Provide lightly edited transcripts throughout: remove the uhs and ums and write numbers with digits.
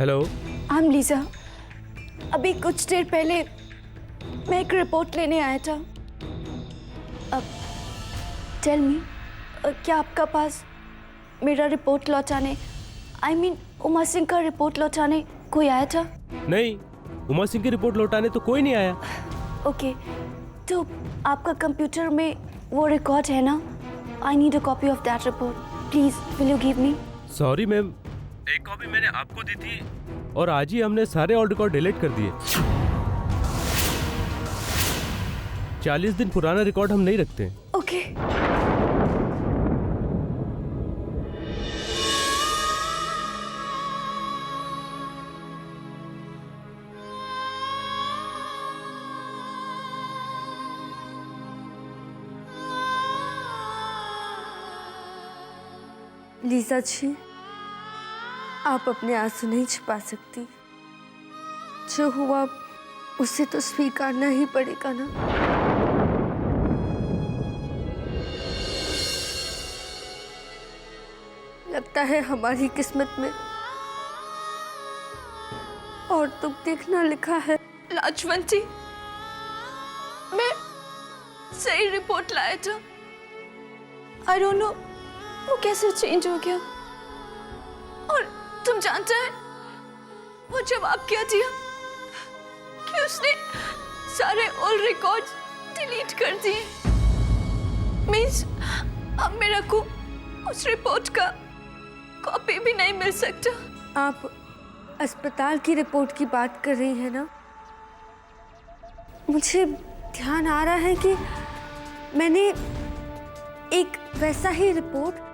Hello. I am Lisa. अभी कुछ देर पहले मैं एक रिपोर्ट लेने आया था। अब टेल मी, क्या आपका पास मेरा रिपोर्ट लौटाने, आई मीन उमा सिंह का रिपोर्ट लौटाने कोई आया था? नहीं, उमा सिंह की रिपोर्ट लौटाने तो कोई नहीं आया। ओके, तो आपका कंप्यूटर में वो रिकॉर्ड है ना? I need a copy of that report, please will you give me? Sorry ma'am, एक कॉपी मैंने आपको दी थी और आज ही हमने सारे ऑल रिकॉर्ड डिलीट कर दिए। 40 दिन पुराना रिकॉर्ड हम नहीं रखते। ओके। लीजा जी, आप अपने आंसू नहीं छिपा सकती। जो हुआ उसे तो स्वीकारना ही पड़ेगा ना। लगता है हमारी किस्मत में और दुख देखना लिखा है। लाजवंती, मैं सही रिपोर्ट लाया था। आई डोंट नो वो कैसे चेंज हो गया। और तुम जानते हैं वो जवाब क्या दिया? कि उसने सारे ओल्ड रिकॉर्ड्स डिलीट कर दिए। मींस अब मेरा को उस रिपोर्ट का कॉपी भी नहीं मिल सकता। आप अस्पताल की रिपोर्ट की बात कर रही हैं ना? मुझे ध्यान आ रहा है कि मैंने एक वैसा ही रिपोर्ट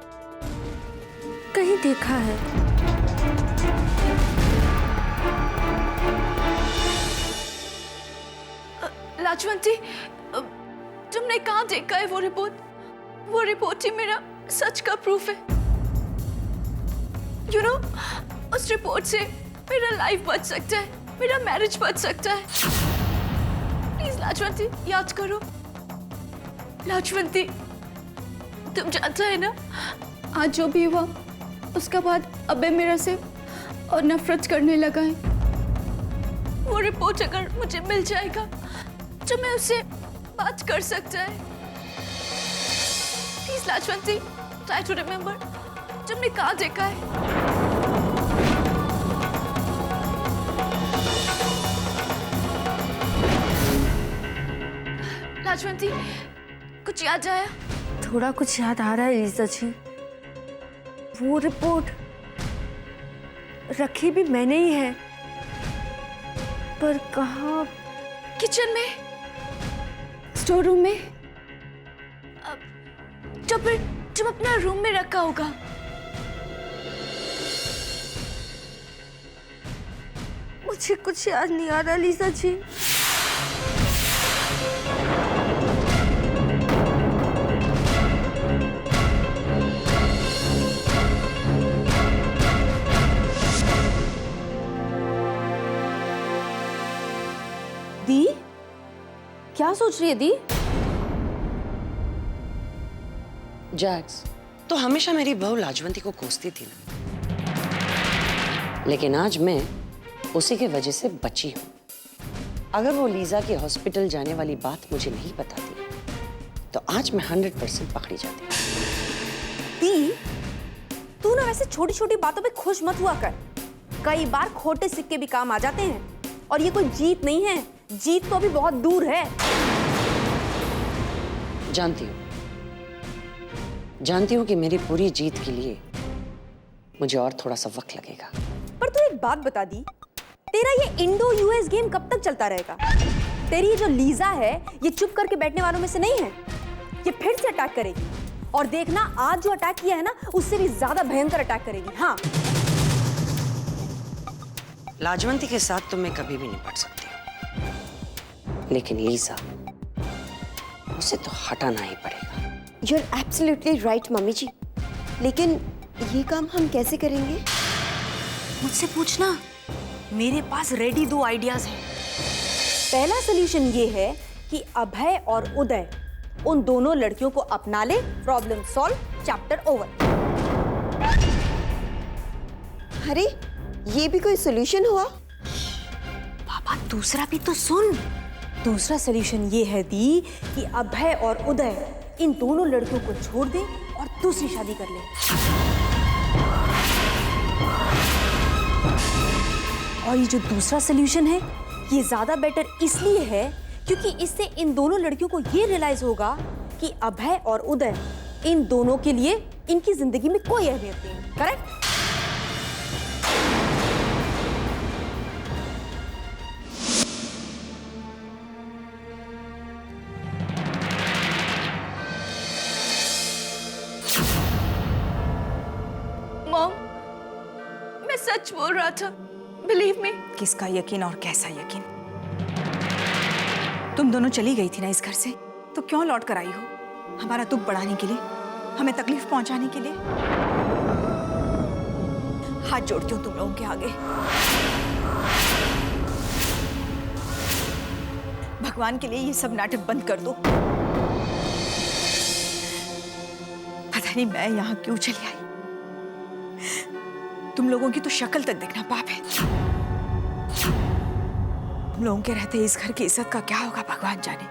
कहीं देखा है। लाजवंती, तुमने कहाँ देखा है वो रिपोर्ट? वो रिपोर्ट ही मेरा सच का प्रूफ है। यू नो, उस रिपोर्ट से मेरा लाइफ बच सकता है, मेरा मैरिज बच सकता है। प्लीज लाजवंती, याद करो। लाजवंती, तुम जानता है ना, आज जो भी हुआ उसका बाद अबे मेरा से और नफरत करने लगा है। वो रिपोर्ट अगर मुझे मिल जाएगा तो मैं उससे बात कर सकता है। Please Lajwanti, try to remember, तुमने कहाँ देखा है? लाजवंती, कुछ याद आया? थोड़ा कुछ याद आ रहा है लीजा जी। वो रिपोर्ट रखी भी मैंने ही है, पर कहाँ? किचन में, स्टोर रूम में। तो फिर तुम अपना रूम में रखा होगा। मुझे कुछ याद नहीं आ रहा लीजा जी। दी, क्या सोच रही है दी? जैक्स तो हमेशा मेरी बहू लाजवंती को कोसती थी ना, लेकिन आज मैं उसी की वजह से बची हूं। अगर वो लीजा की हॉस्पिटल जाने वाली बात मुझे नहीं बताती तो आज मैं 100% पकड़ी जाती। दी, तू ना वैसे छोटी छोटी बातों पे खुश मत हुआ कर। कई बार खोटे सिक्के भी काम आ जाते हैं और ये कोई जीत नहीं है। जीत तो अभी बहुत दूर है। जानती हूँ कि मेरी पूरी जीत के लिए मुझे और थोड़ा सा वक्त लगेगा। पर तू एक बात बता दी, तेरा ये इंडो यूएस गेम कब तक चलता रहेगा? तेरी जो लीजा है ये चुप करके बैठने वालों में से नहीं है। ये फिर से अटैक करेगी और देखना, आज जो अटैक किया है ना उससे भी ज्यादा भयंकर अटैक करेगी। हाँ, लाजवंती के साथ तो मैं कभी भी निपट सकती हूँ, लेकिन लीजा, उसे तो हटाना ही पड़ेगा। You're absolutely right, मम्मी जी। लेकिन ये काम हम कैसे करेंगे? मुझसे पूछना, मेरे पास रेडी 2 आइडियाज हैं। पहला सोल्यूशन ये है कि अभय और उदय उन दोनों लड़कियों को अपना ले। Problem solve, chapter over. अरे ये भी कोई सोल्यूशन हुआ? पापा दूसरा भी तो सुन। दूसरा सलूशन ये है दी कि अभय और उदय इन दोनों लड़कियों को छोड़ दे और दूसरी शादी कर ले। और ये जो दूसरा सलूशन है ये ज्यादा बेटर इसलिए है क्योंकि इससे इन दोनों लड़कियों को ये रियलाइज होगा कि अभय और उदय इन दोनों के लिए इनकी जिंदगी में कोई अहमियत नहीं। करेक्ट? मॉम, मैं सच बोल रहा था, बिलीव मी। किसका यकीन और कैसा यकीन? तुम दोनों चली गई थी ना इस घर से, तो क्यों लौट कर आई हो? हमारा दुख बढ़ाने के लिए, हमें तकलीफ पहुंचाने के लिए? हाथ जोड़ती हूँ तुम लोगों के आगे, भगवान के लिए ये सब नाटक बंद कर दो। पता नहीं मैं यहाँ क्यों चली आई। तुम लोगों की तो शक्ल तक देखना पाप है। तुम लोगों के रहते इस घर की इज्जत का क्या होगा भगवान जाने।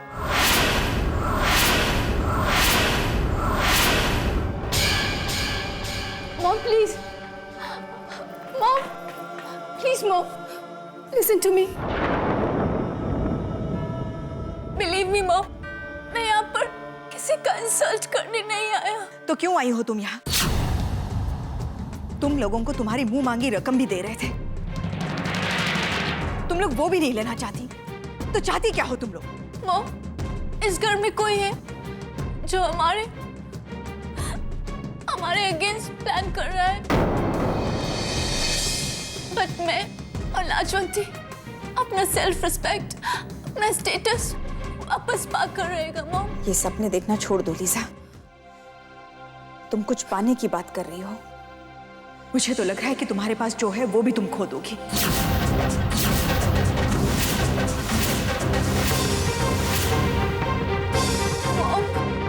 Mom please, mom please, mom listen to me. Believe me mom, मैं यहाँ पर किसी का इंसल्ट करने नहीं आया। तो क्यों आई हो तुम यहाँ? तुम लोगों को तुम्हारी मुंह मांगी रकम भी दे रहे थे, तुम लोग वो भी नहीं लेना चाहती, तो चाहती क्या हो तुम लोग? मॉम, इस घर में कोई है जो हमारे अगेंस्ट प्लान कर रहा है, बट मैं और लाजवंती अपना सेल्फ रिस्पेक्ट, अपना स्टेटस वापस पाकर रहेगा। मॉम, ये सपने देखना छोड़ दो लीजा, तुम कुछ पाने की बात कर रही हो। मुझे तो लग रहा है कि तुम्हारे पास जो है वो भी तुम खो दोगी।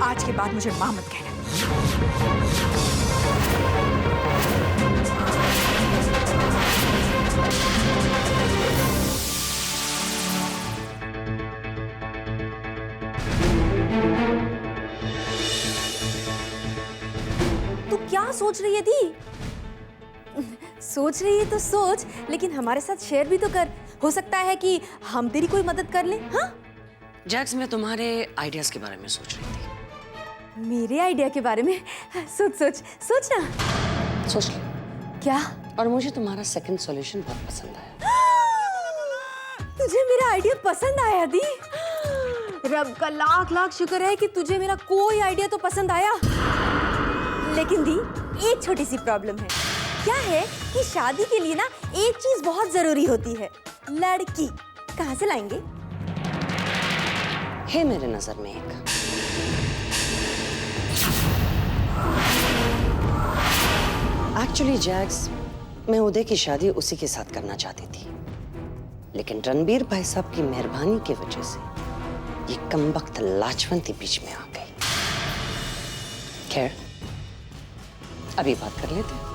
आज के बाद मुझे मां मत कहना। तू क्या सोच रही है दी? सोच रही है तो सोच, लेकिन हमारे साथ शेयर भी तो कर। हो सकता है कि हम तेरी कोई मदद कर ले। हाँ, जैक्स, मैं तुम्हारे आइडियाज के बारे में सोच रही थी। मेरे आइडिया के बारे में? सोच सोच सोच ना। सोच लिया। क्या? और मुझे तुम्हारा सेकंड सॉल्यूशन बहुत पसंद आया। तुझे मेरा आइडिया पसंद आया दी? रब का लाख लाख शुक्र है कि तुझे मेरा कोई आइडिया तो पसंद आया। लेकिन दी, एक छोटी सी प्रॉब्लम है। क्या है कि शादी के लिए ना एक चीज बहुत जरूरी होती है, लड़की। कहाँ से लाएंगे? है मेरे नजर में एक। एक्चुअली जैक्स, मैं उदय की शादी उसी के साथ करना चाहती थी, लेकिन रणबीर भाई साहब की मेहरबानी की वजह से ये कमबख्त लाजवंती बीच में आ गई। खैर, अभी बात कर लेते हैं।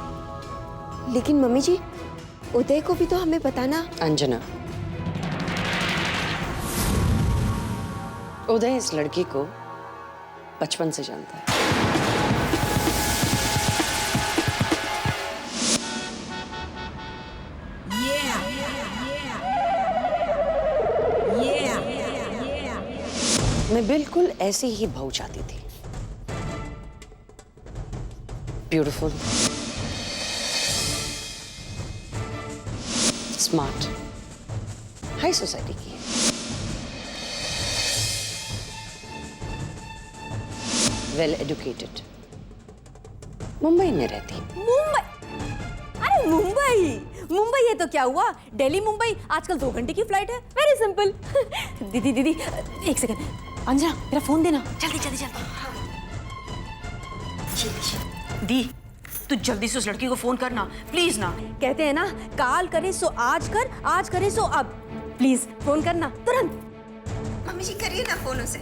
लेकिन मम्मी जी, उदय को भी तो हमें बताना। अंजना, उदय इस लड़की को बचपन से जानता है। मैं बिल्कुल ऐसी ही बहू चाहती थी। ब्यूटीफुल, स्मार्ट, हाई सोसाइटी की है, वेल एजुकेटेड, मुंबई में रहती। मुंबई? अरे मुंबई मुंबई है तो क्या हुआ? दिल्ली मुंबई आजकल 2 घंटे की फ्लाइट है। Very simple. दीदी दीदी, एक सेकंड। अंजना, मेरा फोन देना। जल्दी जल्दी जल्दी। दी, तू जल्दी से उस लड़की को फोन करना प्लीज ना। कहते हैं ना, काल करे सो आज कर, आज करे सो अब। प्लीज फोन करना तुरंत। मम्मी जी करिए ना फोन उसे।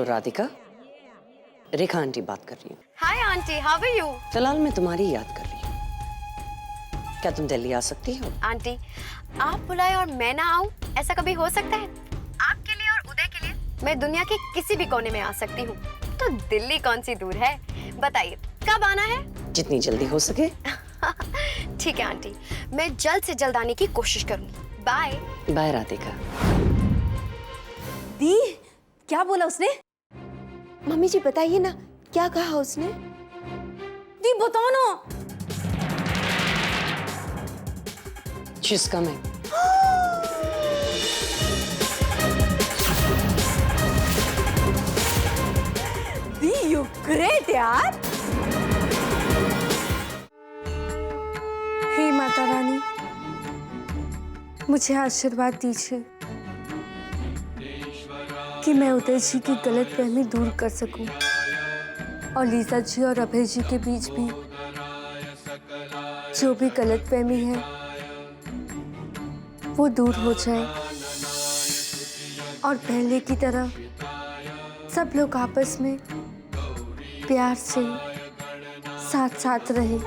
हेलो राधिका, रेखा आंटी बात कर रही हूँ। Hi aunty, how are you? फिलहाल मैं तुम्हारी याद कर रही हूँ। क्या तुम दिल्ली आ सकती हो? आंटी, आप बुलाए और मैं ना आऊं, ऐसा कभी हो सकता है? आपके लिए और उदय के लिए मैं दुनिया के किसी भी कोने में आ सकती हूँ, तो दिल्ली कौन सी दूर है? बताइए कब आना है? जितनी जल्दी हो सके। ठीक है आंटी, मैं जल्द से जल्द आने की कोशिश करूंगी। बाय। बाय राधिका। दी, क्या बोला उसने? मम्मी जी बताइए ना, क्या कहा उसने? दी बताओ ना। She's coming. The, you great यार। हे माता रानी, मुझे आशीर्वाद दीजिए कि मैं उदय जी की गलतफहमी दूर कर सकूं और लीजा जी और अभय जी के बीच भी जो भी गलतफहमी है वो दूर हो जाए और पहले की तरह सब लोग आपस में प्यार से साथ साथ रहें।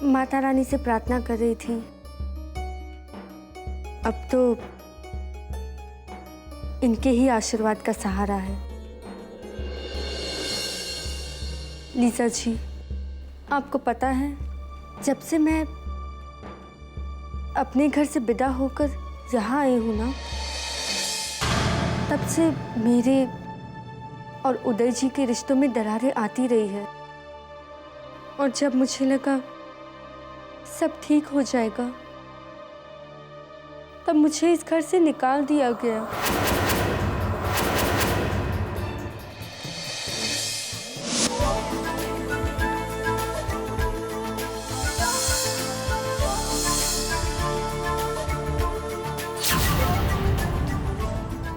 माता रानी से प्रार्थना कर रही थी, अब तो इनके ही आशीर्वाद का सहारा है। लीजा जी, आपको पता है, जब से मैं अपने घर से विदा होकर यहाँ आई हूँ ना, तब से मेरे और उदय जी के रिश्तों में दरारें आती रही है। और जब मुझे लगा सब ठीक हो जाएगा, तब मुझे इस घर से निकाल दिया गया।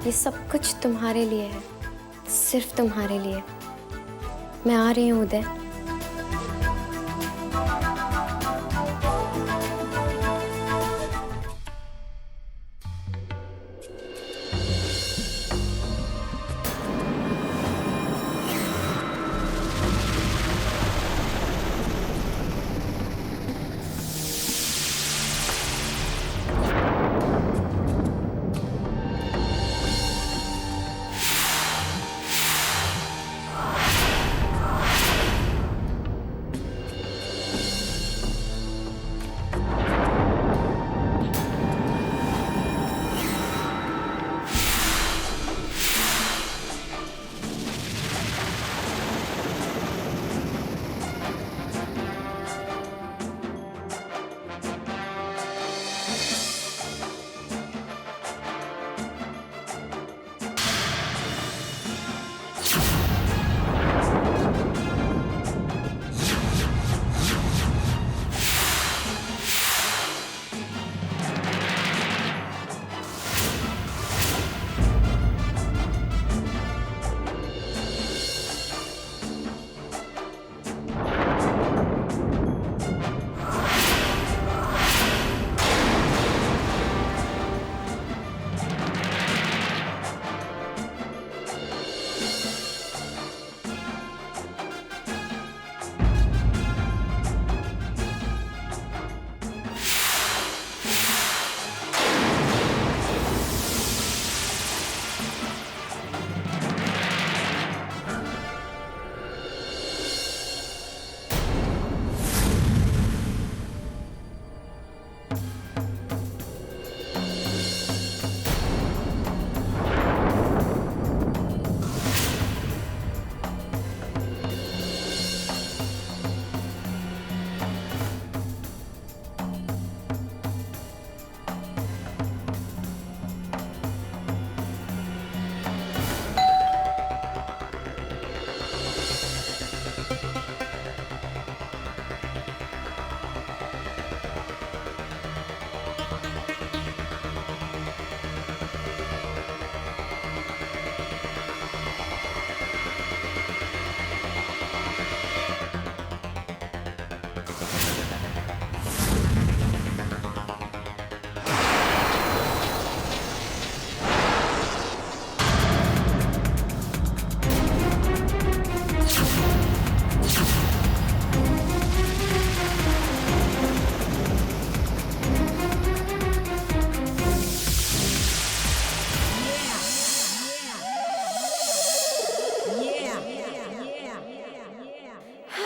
ये सब कुछ तुम्हारे लिए है, सिर्फ तुम्हारे लिए। मैं आ रही हूँ उदय।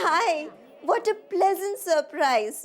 Hi, what a pleasant surprise.